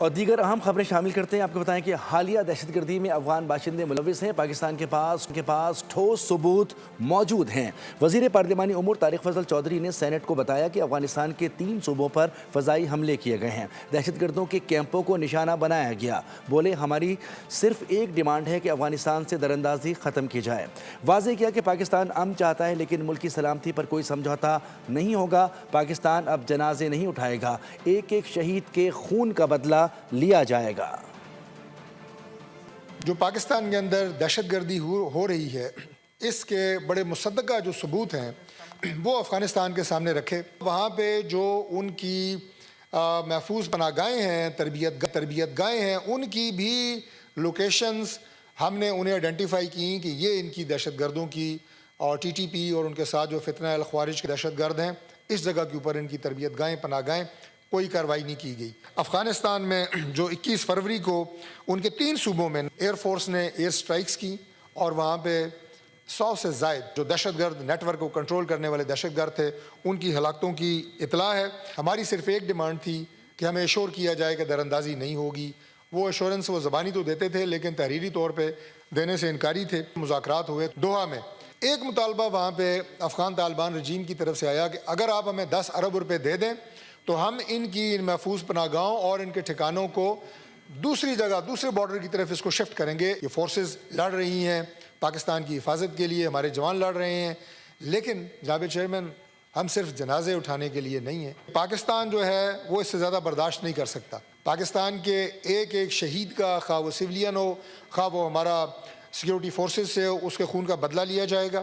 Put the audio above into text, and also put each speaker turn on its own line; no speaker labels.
اور دیگر اہم خبریں شامل کرتے ہیں۔ آپ کو بتائیں کہ حالیہ دہشت گردی میں افغان باشندے ملوث ہیں۔ پاکستان کے پاس ٹھوس ثبوت موجود ہیں۔ وزیر پارلیمانی امور طارق فضل چودھری نے سینٹ کو بتایا کہ افغانستان کے 3 صوبوں پر فضائی حملے کیے گئے ہیں، دہشت گردوں کے کیمپوں کو نشانہ بنایا گیا۔ بولے ہماری صرف ایک ڈیمانڈ ہے کہ افغانستان سے دراندازی ختم کی جائے۔ واضح کیا کہ پاکستان امن چاہتا ہے لیکن ملک کی سلامتی پر کوئی سمجھوتا نہیں ہوگا۔ پاکستان اب جنازے نہیں اٹھائے گا، ایک ایک شہید کے خون کا بدلہ لیا جائے گا۔
جو پاکستان کے اندر دہشت گردی ہو رہی ہے، اس کے بڑے مصدقہ جو ثبوت ہیں وہ افغانستان کے سامنے رکھے۔ وہاں پہ جو ان کی محفوظ پناہ گاہیں ہیں، تربیت گاہیں ہیں، ان کی بھی لوکیشنز ہم نے انہیں آئیڈینٹیفائی کی کہ یہ ان کی دہشت گردوں کی اور ٹی ٹی پی اور ان کے ساتھ جو فتنہ الخوارج کے دہشت گرد ہیں، اس جگہ کے اوپر ان کی تربیت گاہیں، پناہ گاہیں، کوئی کارروائی نہیں کی گئی۔ افغانستان میں جو 21 فروری کو ان کے 3 صوبوں میں ایئر فورس نے ایئر سٹرائکس کی اور وہاں پہ 100 سے زائد جو دہشت گرد نیٹ ورک کو کنٹرول کرنے والے دہشت گرد تھے، ان کی ہلاکتوں کی اطلاع ہے۔ ہماری صرف ایک ڈیمانڈ تھی کہ ہمیں ایشور کیا جائے کہ دراندازی نہیں ہوگی۔ وہ ایشورنس وہ زبانی تو دیتے تھے لیکن تحریری طور پہ دینے سے انکاری تھے۔ مذاکرات ہوئے دوحہ میں، ایک مطالبہ وہاں پہ افغان طالبان رجیم کی طرف سے آیا کہ اگر آپ ہمیں 10 ارب روپے دے دیں تو ہم ان کی ان محفوظ پناہ گاہوں اور ان کے ٹھکانوں کو دوسری جگہ، دوسرے بارڈر کی طرف اس کو شفٹ کریں گے۔ یہ فورسز لڑ رہی ہیں پاکستان کی حفاظت کے لیے، ہمارے جوان لڑ رہے ہیں، لیکن جناب چیئرمین ہم صرف جنازے اٹھانے کے لیے نہیں ہیں۔ پاکستان جو ہے وہ اس سے زیادہ برداشت نہیں کر سکتا۔ پاکستان کے ایک ایک شہید کا، خواہ وہ سویلین ہو، خواہ وہ ہمارا سیکیورٹی فورسز سے ہو، اس کے خون کا بدلہ لیا جائے گا۔